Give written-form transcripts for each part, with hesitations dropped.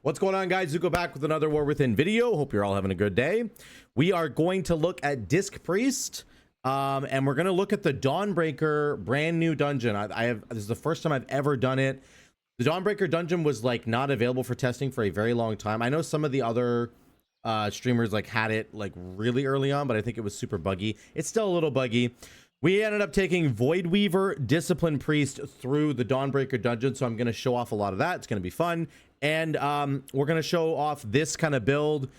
What's going on, guys? Zuko back with another War Within video. Hope you're all having a good day. We are going to look at Disc Priest, and we're going to look at the Dawnbreaker brand new dungeon. This is the first time I've ever done it. The Dawnbreaker dungeon was like not available for testing for a very long time. I know some of the other streamers like had it like really early on, but I think it was super buggy. It's still a little buggy. We ended up taking Voidweaver Disc Priest through the Dawnbreaker dungeon, so I'm going to show off a lot of that. It's going to be fun. And we're going to show off this kind of build.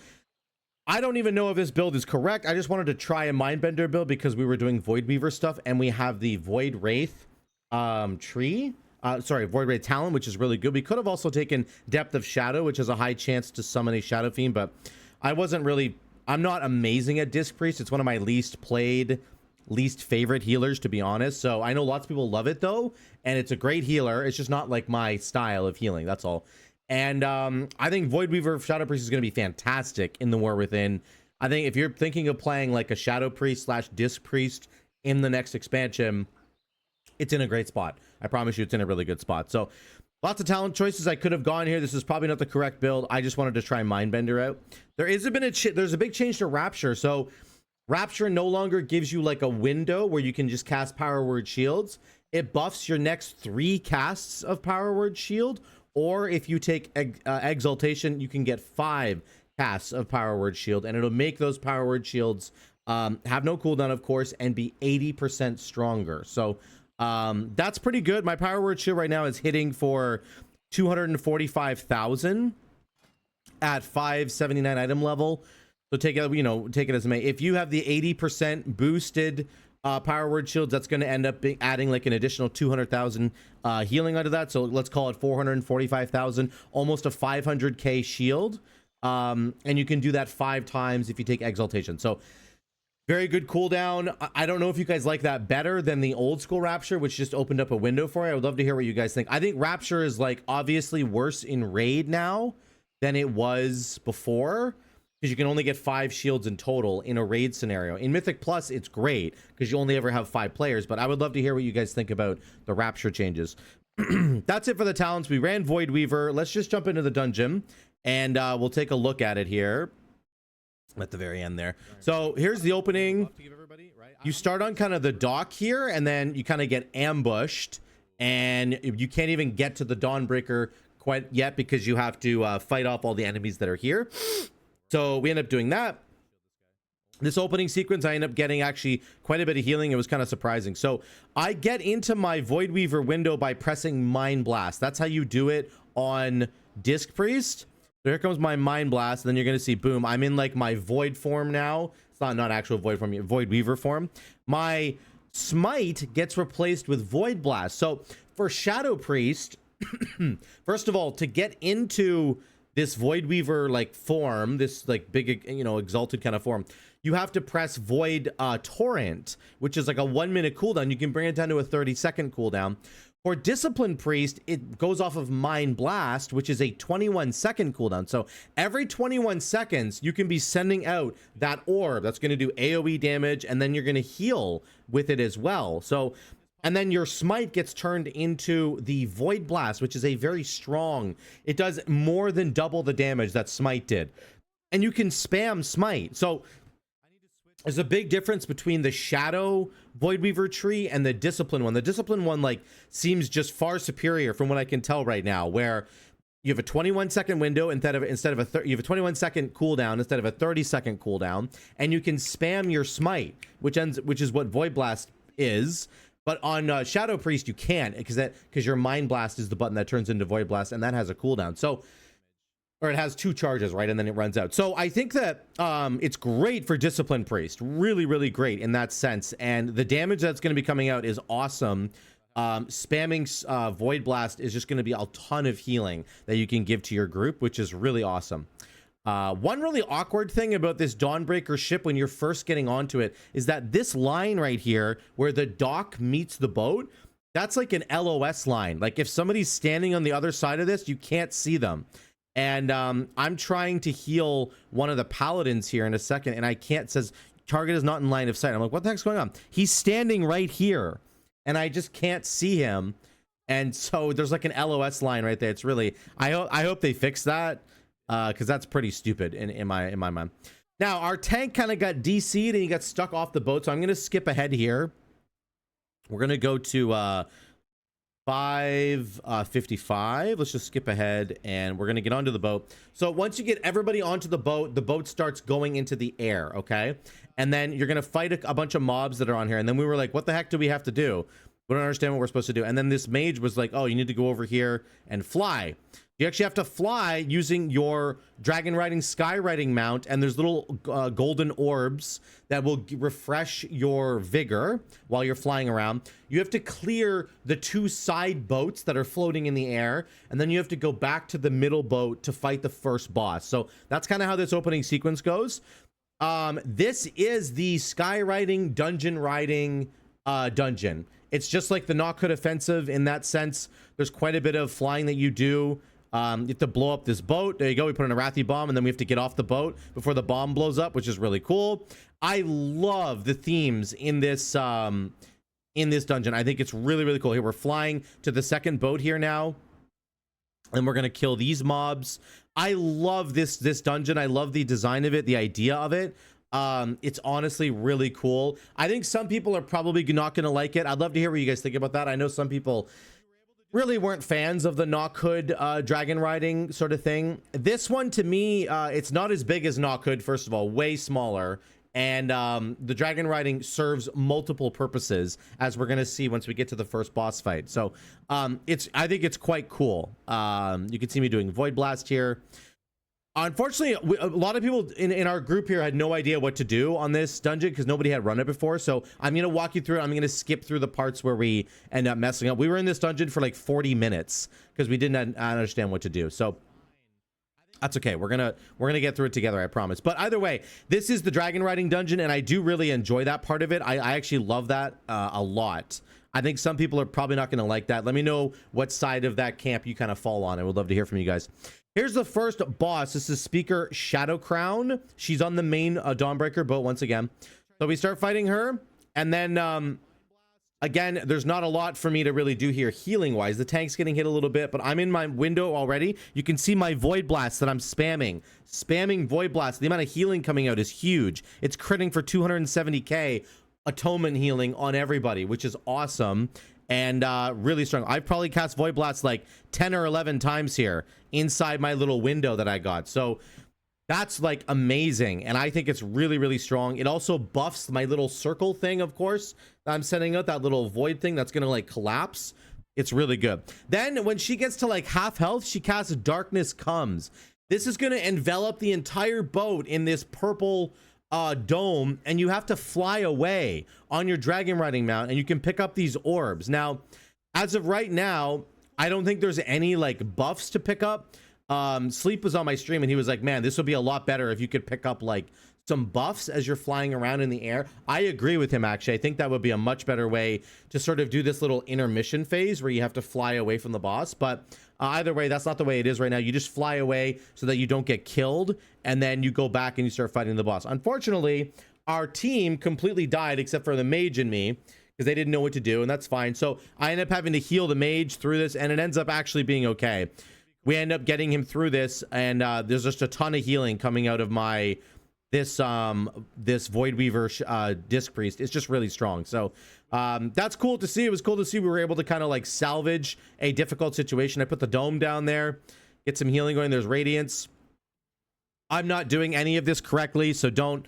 I don't even know if this build is correct. I just wanted to try a Mindbender build because we were doing Voidweaver stuff, and we have the Void Wraith Void Wraith Talon, which is really good. We could have also taken Depth of Shadow, which has a high chance to summon a Shadow Fiend, but I'm not amazing at Disc Priest. It's one of my least favorite healers, to be honest. So I know lots of people love it though, and it's a great healer. It's just not like my style of healing, that's all. And I think Voidweaver Shadow Priest is going to be fantastic in the War Within. I think if you're thinking of playing like a Shadow Priest / Disc Priest in the next expansion, it's in a great spot. I promise you it's in a really good spot. So lots of talent choices I could have gone here. This is probably not the correct build. I just wanted to try Mindbender out. There's a big change to Rapture. So Rapture no longer gives you like a window where you can just cast Power Word Shields. It buffs your next 3 casts of Power Word Shield, or if you take Exaltation, you can get 5 casts of Power Word Shield, and it'll make those Power Word Shields have no cooldown, of course, and be 80% stronger. So that's pretty good. My Power Word Shield right now is hitting for 245,000 at 579 item level. So take it as a may. If you have the 80% boosted Power Word Shields, that's going to end up adding like an additional 200,000 healing onto that. So let's call it 445,000, almost a 500k shield. And you can do that 5 times if you take Exaltation. So very good cooldown. I don't know if you guys like that better than the old school Rapture, which just opened up a window for you. I would love to hear what you guys think. I think Rapture is like obviously worse in raid now than it was before, because you can only get 5 shields in total in a raid scenario. In Mythic Plus, it's great because you only ever have 5 players, but I would love to hear what you guys think about the Rapture changes. That's it for the talents. We ran Voidweaver. Let's just jump into the dungeon, and we'll take a look at it here at the very end there. So here's the opening. You start on kind of the dock here, and then you kind of get ambushed, and you can't even get to the Dawnbreaker quite yet because you have to fight off all the enemies that are here. So we end up doing that. This opening sequence, I end up getting actually quite a bit of healing. It was kind of surprising. So I get into my Voidweaver window by pressing Mind Blast. That's how you do it on Disc Priest. So here comes my Mind Blast. And then you're going to see, boom, I'm in like my Void form now. It's not actual Void form, Voidweaver form. My Smite gets replaced with Void Blast. So for Shadow Priest, first of all, to get into this Voidweaver like form, this like big, exalted kind of form, you have to press Void Torrent, which is like a 1-minute cooldown. You can bring it down to a 30-second cooldown. For Discipline Priest, it goes off of Mind Blast, which is a 21-second cooldown. So every 21 seconds, you can be sending out that orb that's going to do AoE damage, and then you're going to heal with it as well. So, and then your Smite gets turned into the Void Blast, which is a very strong, it does more than double the damage that Smite did. And you can spam Smite. So there's a big difference between the Shadow Voidweaver tree and the Discipline one. The Discipline one like seems just far superior from what I can tell right now, where you have a 21-second window you have a 21-second cooldown instead of a 30-second cooldown, and you can spam your Smite, which is what Void Blast is. But on Shadow Priest, you can't, because your Mind Blast is the button that turns into Void Blast, and that has a cooldown. So, or it has 2 charges, right? And then it runs out. So I think that it's great for Discipline Priest. Really, really great in that sense. And the damage that's going to be coming out is awesome. Spamming Void Blast is just going to be a ton of healing that you can give to your group, which is really awesome. One really awkward thing about this Dawnbreaker ship when you're first getting onto it is that this line right here where the dock meets the boat, that's like an LOS line. Like if somebody's standing on the other side of this, you can't see them. And I'm trying to heal one of the paladins here in a second, and I can't, it says target is not in line of sight. I'm like, what the heck's going on? He's standing right here, and I just can't see him. And so there's like an LOS line right there. It's really, I hope they fix that. because that's pretty stupid in my mind. Now our tank kind of got DC'd and he got stuck off the boat, so I'm gonna skip ahead here. We're gonna go to 555. Let's just skip ahead and we're gonna get onto the boat. So once you get everybody onto the boat starts going into the air, okay? And then you're gonna fight a bunch of mobs that are on here. And then we were like, what the heck do we have to do? We don't understand what we're supposed to do. And then this mage was like, oh, you need to go over here and fly. You actually have to fly using your dragon riding sky riding mount, and there's little golden orbs that will refresh your vigor while you're flying around. You have to clear the 2 side boats that are floating in the air, and then you have to go back to the middle boat to fight the first boss. So that's kind of how this opening sequence goes. This is the sky riding dungeon riding dungeon. It's just like the Not Good Offensive in that sense. There's quite a bit of flying that you do. You have to blow up this boat. There you go. We put in a Wrathy bomb, and then we have to get off the boat before the bomb blows up, which is really cool. I love the themes in this dungeon. I think it's really, really cool. Here we're flying to the second boat here now, and we're gonna kill these mobs. I love this dungeon. I love the design of it, the idea of it. It's honestly really cool. I think some people are probably not gonna like it. I'd love to hear what you guys think about that. I know some people really weren't fans of the Nockhood dragon riding sort of thing. This one, to me, it's not as big as Nockhood, first of all, way smaller. And the dragon riding serves multiple purposes, as we're going to see once we get to the first boss fight. So I think it's quite cool. You can see me doing Void Blast here. Unfortunately, a lot of people in our group here had no idea what to do on this dungeon because nobody had run it before. So I'm going to walk you through it. I'm going to skip through the parts where we end up messing up. We were in this dungeon for like 40 minutes because we didn't understand what to do. So that's okay. We're gonna get through it together, I promise. But either way, this is the dragon riding dungeon, and I do really enjoy that part of it. I actually love that a lot. I think some people are probably not going to like that. Let me know what side of that camp you kind of fall on. I would love to hear from you guys. Here's the first boss. This is Speaker Shadowcrown. She's on the main Dawnbreaker boat once again. So we start fighting her, and then again, there's not a lot for me to really do here healing wise. The tank's getting hit a little bit, but I'm in my window already. You can see my Void Blast that I'm spamming Void Blast. The amount of healing coming out is huge. It's critting for 270k atonement healing on everybody, which is awesome and really strong. I've probably cast Void Blast like 10 or 11 times here inside my little window that I got. So that's like amazing, and I think it's really, really strong. It also buffs my little circle thing, of course. I'm sending out that little void thing that's gonna like collapse. It's really good. Then when she gets to like half health, she casts Darkness Comes. This is gonna envelop the entire boat in this purple dome, and you have to fly away on your dragon riding mount, and you can pick up these orbs. Now, as of right now, I don't think there's any like buffs to pick up. Sleep was on my stream and he was like, man, this would be a lot better if you could pick up like some buffs as you're flying around in the air. I agree with him, actually. I think that would be a much better way to sort of do this little intermission phase where you have to fly away from the boss. But either way, that's not the way it is right now. You just fly away so that you don't get killed, and then you go back and you start fighting the boss. Unfortunately, our team completely died except for the mage and me, because they didn't know what to do, and that's fine. So I end up having to heal the mage through this, and it ends up actually being okay. We end up getting him through this, and there's just a ton of healing coming out of my this Voidweaver Disc Priest. It's just really strong. So that's cool to see. It was cool to see we were able to kind of like salvage a difficult situation. I put the dome down there, get some healing going. There's radiance. I'm not doing any of this correctly, so don't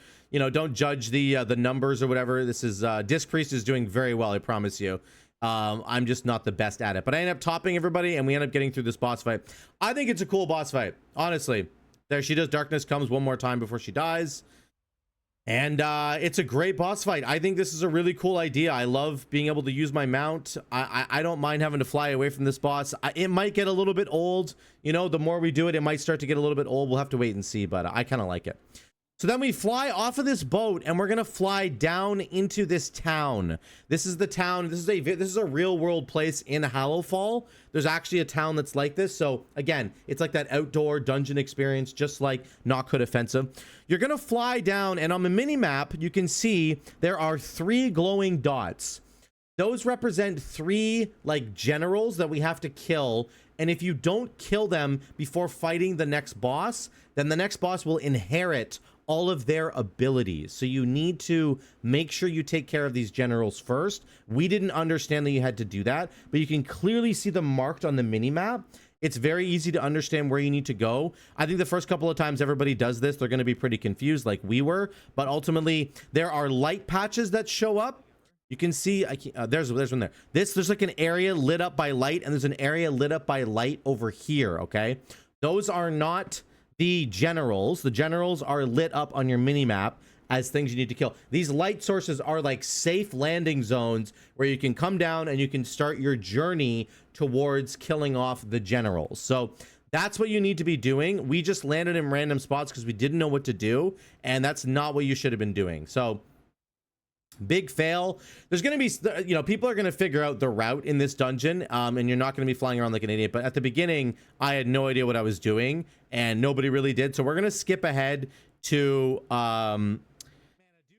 judge the numbers or whatever. This is Disc Priest is doing very well, I promise you. I'm just not the best at it, but I end up topping everybody, and we end up getting through this boss fight. I think it's a cool boss fight, honestly. There she does. Darkness Comes one more time before she dies, and it's a great boss fight. I think this is a really cool idea. I love being able to use my mount. I don't mind having to fly away from this boss. It might get a little bit old, the more we do it, it might start to get a little bit old. We'll have to wait and see, but I kind of like it. So then we fly off of this boat, and we're gonna fly down into this town. This is the town. This is a real world place in Hallowfall. There's actually a town that's like this. So again, it's like that outdoor dungeon experience, just like Not Good Offensive. You're gonna fly down, and on the mini map, you can see there are 3 glowing dots. those represent 3 like generals that we have to kill. And if you don't kill them before fighting the next boss, then the next boss will inherit all of their abilities. So you need to make sure you take care of these generals first. We didn't understand that you had to do that, but you can clearly see them marked on the mini map. It's very easy to understand where you need to go. I think the first couple of times everybody does this, they're going to be pretty confused like we were, but ultimately there are light patches that show up. You can see, there's one there. There's like an area lit up by light, and there's an area lit up by light over here, okay? Those are not the generals. The generals are lit up on your mini map as things you need to kill. These light sources are like safe landing zones where you can come down and you can start your journey towards killing off the generals. So that's what you need to be doing. We just landed in random spots because we didn't know what to do, and that's not what you should have been doing. So big fail. There's going to be, you know, people are going to figure out the route in this dungeon, and you're not going to be flying around like an idiot. But at the beginning, I had no idea what I was doing, and nobody really did. So we're going to skip ahead to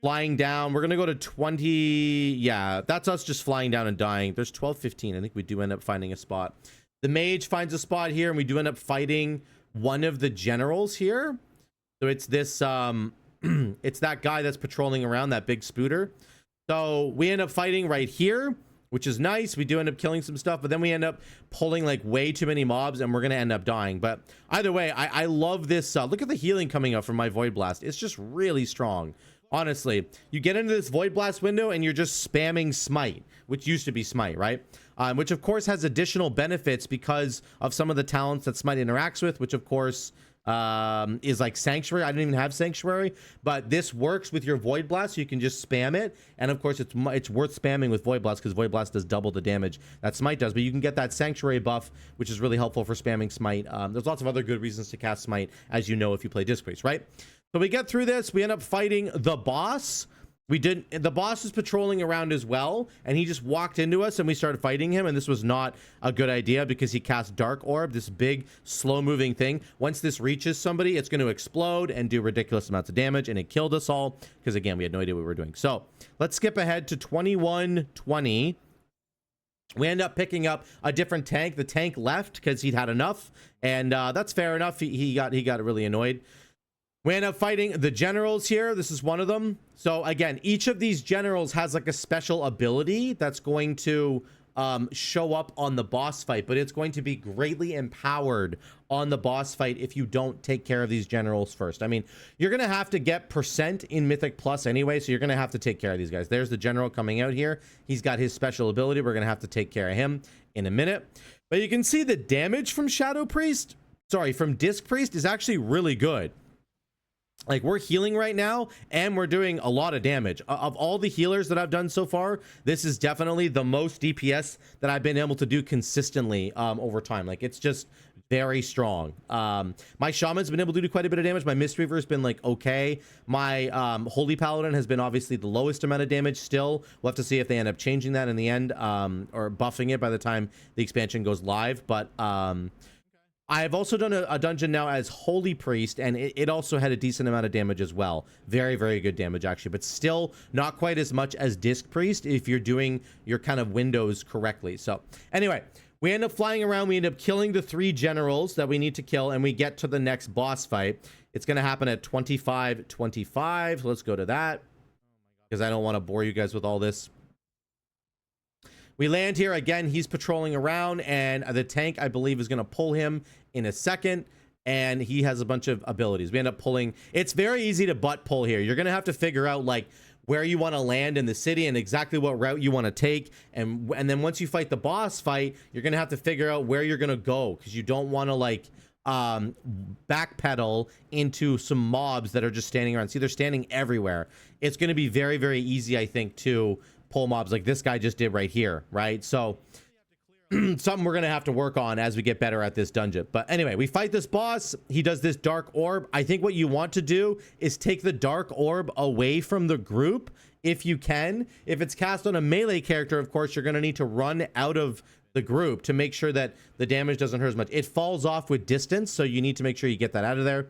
flying down. We're going to go to 20. Yeah, that's us just flying down and dying. There's 12:15. I think we do end up finding a spot. The mage finds a spot here, and we do end up fighting one of the generals here. So it's this, it's that guy that's patrolling around, that big spooter. So we end up fighting right here, which is nice. We do end up killing some stuff, but then we end up pulling like way too many mobs, and we're going to end up dying. But either way, I love this. Look at the healing coming up from my Void Blast. It's just really strong. Honestly, you get into this Void Blast window and you're just spamming Smite, which used to be Smite, right? Which of course has additional benefits because of some of the talents that Smite interacts with, which of course is like Sanctuary. I didn't even have Sanctuary, but this works with your Void Blast, so you can just spam it. And of course it's worth spamming with Void Blast because Void Blast does double the damage that Smite does, but you can get that Sanctuary buff, which is really helpful for spamming Smite. There's lots of other good reasons to cast Smite, as you know, if you play Disc Priest, right? So we get through this, we end up fighting the boss. The boss is patrolling around as well, and he just walked into us and we started fighting him, and this was not a good idea because he cast Dark Orb, this big slow moving thing. Once this reaches somebody, it's going to explode and do ridiculous amounts of damage, and it killed us all because again, we had no idea what we were doing. So let's skip ahead to 21:20. We end up picking up a different tank. The tank left because he'd had enough, and that's fair enough. He got really annoyed. We end up fighting the generals here. This is one of them. So again, each of these generals has like a special ability that's going to show up on the boss fight, but it's going to be greatly empowered on the boss fight if you don't take care of these generals first. I mean, you're going to have to get % in Mythic Plus anyway, so you're going to have to take care of these guys. There's the general coming out here. He's got his special ability. We're going to have to take care of him in a minute. But you can see the damage from from Disc Priest is actually really good. Like, we're healing right now and we're doing a lot of damage. Of all the healers that I've done so far, this is definitely the most DPS that I've been able to do consistently over time. Like, it's just very strong. My Shaman's been able to do quite a bit of damage. My Mistweaver has been like okay. My Holy Paladin has been obviously the lowest amount of damage still. We'll have to see if they end up changing that in the end, or buffing it by the time the expansion goes live. But I've also done a dungeon now as Holy Priest, and it also had a decent amount of damage as well. Very, very good damage, actually, but still not quite as much as Disc Priest if you're doing your kind of windows correctly. So anyway, we end up flying around. We end up killing the 3 generals that we need to kill, and we get to the next boss fight. It's going to happen at 25:25. Let's go to that because I don't want to bore you guys with all this. We land here again. He's patrolling around, and the tank, I believe, is going to pull him in a second, and he has a bunch of abilities. We end up pulling. It's very easy to butt pull here. You're going to have to figure out like where you want to land in the city and exactly what route you want to take, and then once you fight the boss fight, you're going to have to figure out where you're going to go because you don't want to like backpedal into some mobs that are just standing around. See, they're standing everywhere. It's going to be very, very easy, I think, to pull mobs like this guy just did right here, right? So something we're gonna have to work on as we get better at this dungeon. But anyway, we fight this boss. He does this dark orb. I think what you want to do is take the dark orb away from the group if you can. If it's cast on a melee character, of course, you're gonna need to run out of the group to make sure that the damage doesn't hurt as much. It falls off with distance, so you need to make sure you get that out of there.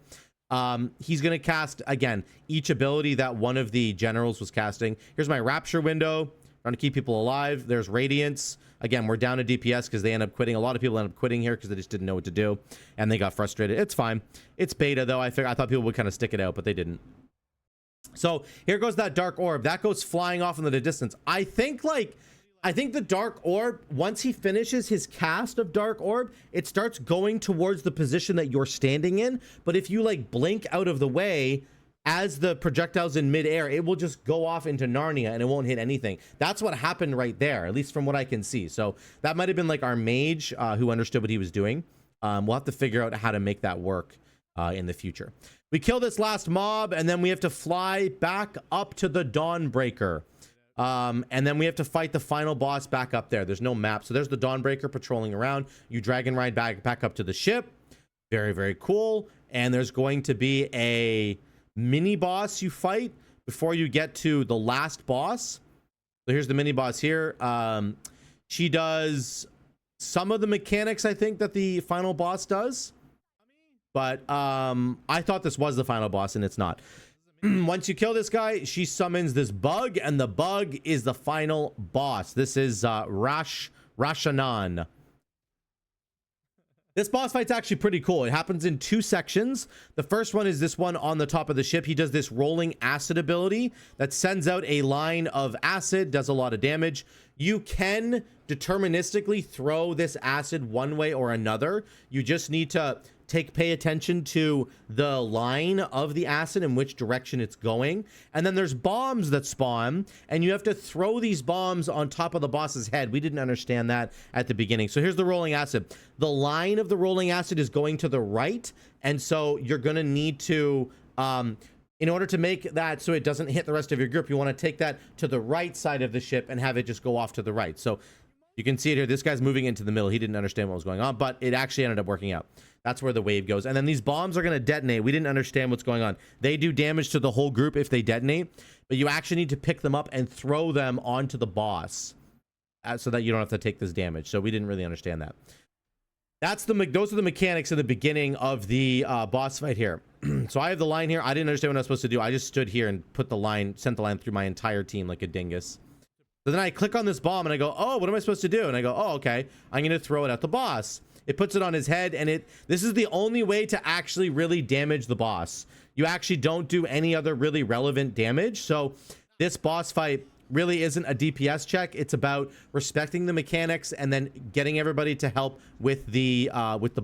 He's going to cast, again, each ability that one of the generals was casting. Here's my Rapture window. trying to keep people alive. There's Radiance. Again, we're down to DPS because they end up quitting. A lot of people end up quitting here because they just didn't know what to do, and they got frustrated. It's fine. It's beta, though. I thought people would kind of stick it out, but they didn't. So here goes that Dark Orb. That goes flying off into the distance. I think the Dark Orb, once he finishes his cast of Dark Orb, it starts going towards the position that you're standing in. But if you like blink out of the way as the projectile's in midair, it will just go off into Narnia and it won't hit anything. That's what happened right there, at least from what I can see. So that might have been like our mage who understood what he was doing. We'll have to figure out how to make that work in the future. We kill this last mob, and then we have to fly back up to the Dawnbreaker. And then we have to fight the final boss back up there. There's no map. So there's the Dawnbreaker patrolling around. You dragon ride back up to the ship. Very, very cool. And there's going to be a mini boss you fight before you get to the last boss. So here's the mini boss here. She does some of the mechanics, I think, that the final boss does. But I thought this was the final boss, and it's not. Once you kill this guy, she summons this bug, and the bug is the final boss. This is Rasha'nan. This boss fight's actually pretty cool. It happens in 2 sections. The first one is this one on the top of the ship. He does this rolling acid ability that sends out a line of acid, does a lot of damage. You can deterministically throw this acid one way or another. You just need to pay attention to the line of the acid and which direction it's going. And then there's bombs that spawn, and you have to throw these bombs on top of the boss's head. We didn't understand that at the beginning. So here's the rolling acid. The line of the rolling acid is going to the right, and so you're gonna need to in order to make that so it doesn't hit the rest of your group, you want to take that to the right side of the ship and have it just go off to the right. So you can see it here. This guy's moving into the middle. He didn't understand what was going on, but it actually ended up working out. That's where the wave goes. And then these bombs are going to detonate. We didn't understand what's going on. They do damage to the whole group if they detonate, but you actually need to pick them up and throw them onto the boss so that you don't have to take this damage. So we didn't really understand that. Those are the mechanics in the beginning of the boss fight here. So I have the line here. I didn't understand what I was supposed to do. I just stood here and sent the line through my entire team like a dingus. So then I click on this bomb and I go, oh, what am I supposed to do? And I go, oh, okay, I'm going to throw it at the boss. It puts it on his head, and this is the only way to actually really damage the boss. You actually don't do any other really relevant damage. So this boss fight really isn't a DPS check. It's about respecting the mechanics and then getting everybody to help with the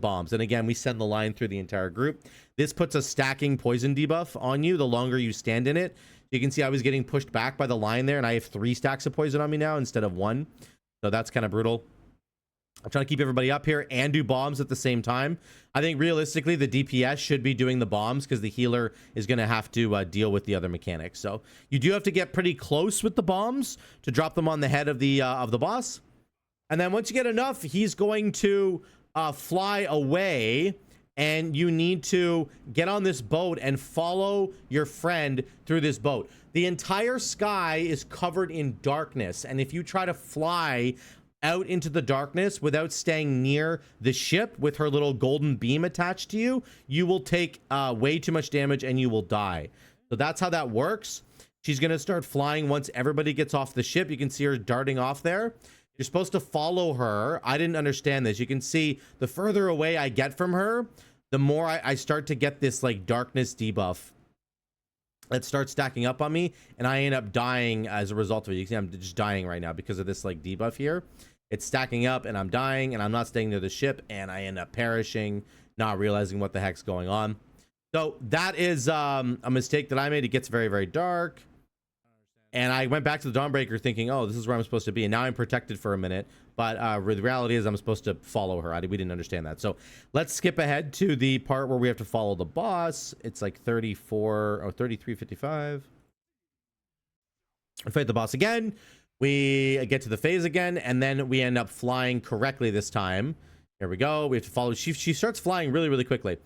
bombs. And again, we send the line through the entire group. This puts a stacking poison debuff on you the longer you stand in it. You can see I was getting pushed back by the line there, and I have 3 stacks of poison on me now instead of 1. So that's kind of brutal. I'm trying to keep everybody up here and do bombs at the same time. I think realistically the DPS should be doing the bombs because the healer is going to have to deal with the other mechanics. So you do have to get pretty close with the bombs to drop them on the head of the boss. And then once you get enough, he's going to fly away, and you need to get on this boat and follow your friend through this boat. The entire sky is covered in darkness, and if you try to fly out into the darkness without staying near the ship with her little golden beam attached to you, you will take way too much damage and you will die. So that's how that works. She's going to start flying once everybody gets off the ship. You can see her darting off there. You're supposed to follow her. I didn't understand this. You can see the further away I get from her, the more I start to get this like darkness debuff that starts stacking up on me, and I end up dying as a result of it. You can see I'm just dying right now because of this like debuff here. It's stacking up and I'm dying, and I'm not staying near the ship, and I end up perishing, not realizing what the heck's going on. So that is a mistake that I made. It gets very, very dark. And I went back to the Dawnbreaker thinking, oh, this is where I'm supposed to be. And now I'm protected for a minute. But the reality is I'm supposed to follow her. We didn't understand that. So let's skip ahead to the part where we have to follow the boss. It's like 33:55. We fight the boss again. We get to the phase again. And then we end up flying correctly this time. Here we go. We have to follow. She starts flying really, really quickly.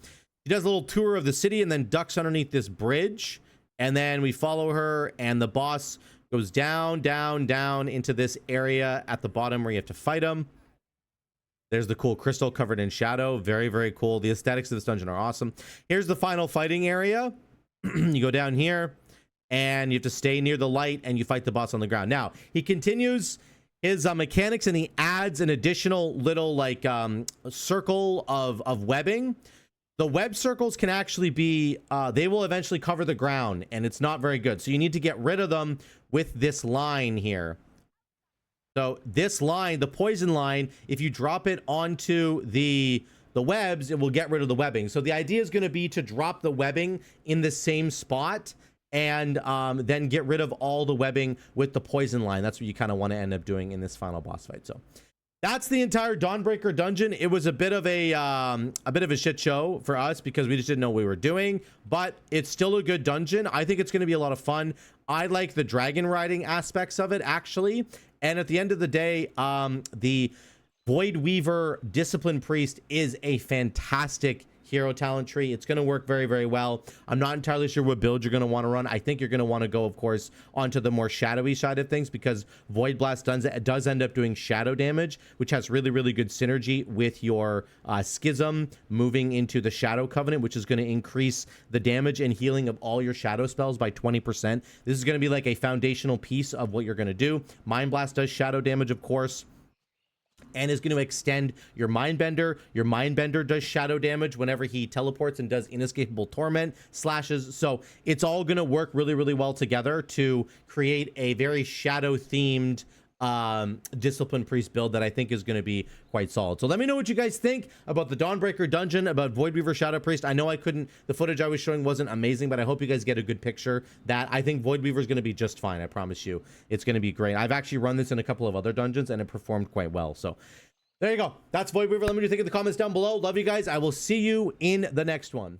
She does a little tour of the city and then ducks underneath this bridge. And then we follow her, and the boss goes down, down, down into this area at the bottom where you have to fight him. There's the cool crystal covered in shadow. Very, very cool. The aesthetics of this dungeon are awesome. Here's the final fighting area. You go down here, and you have to stay near the light, and you fight the boss on the ground. Now, he continues his mechanics, and he adds an additional little like circle of webbing. The web circles can actually be, they will eventually cover the ground, and it's not very good. So you need to get rid of them with this line here. So this line, the poison line, if you drop it onto the webs, it will get rid of the webbing. So the idea is going to be to drop the webbing in the same spot, and then get rid of all the webbing with the poison line. That's what you kind of want to end up doing in this final boss fight. So that's the entire Dawnbreaker dungeon. It was a bit of a shit show for us because we just didn't know what we were doing, but it's still a good dungeon. I think it's going to be a lot of fun. I like the dragon riding aspects of it, actually. And at the end of the day, the Voidweaver Disc Priest is a fantastic hero talent tree. It's going to work very, very well. I'm not entirely sure what build you're going to want to run. I think you're going to want to go, of course, onto the more shadowy side of things, because Void Blast does end up doing shadow damage, which has really, really good synergy with your Schism moving into the Shadow Covenant, which is going to increase the damage and healing of all your shadow spells by 20%. This is going to be like a foundational piece of what you're going to do. Mind Blast does shadow damage, of course, and is going to extend your Mindbender. Your Mindbender does shadow damage whenever he teleports and does Inescapable Torment slashes. So it's all going to work really, really well together to create a very shadow-themed Discipline Priest build that I think is going to be quite solid. So let me know what you guys think about the Dawnbreaker dungeon, about Voidweaver Shadow Priest. I know the footage I was showing wasn't amazing, but I hope you guys get a good picture. That I think Voidweaver is going to be just fine. I promise you, it's going to be great. I've actually run this in a couple of other dungeons, and it performed quite well. So there you go. That's Voidweaver. Let me know what you think in the comments down below. Love you guys. I will see you in the next one.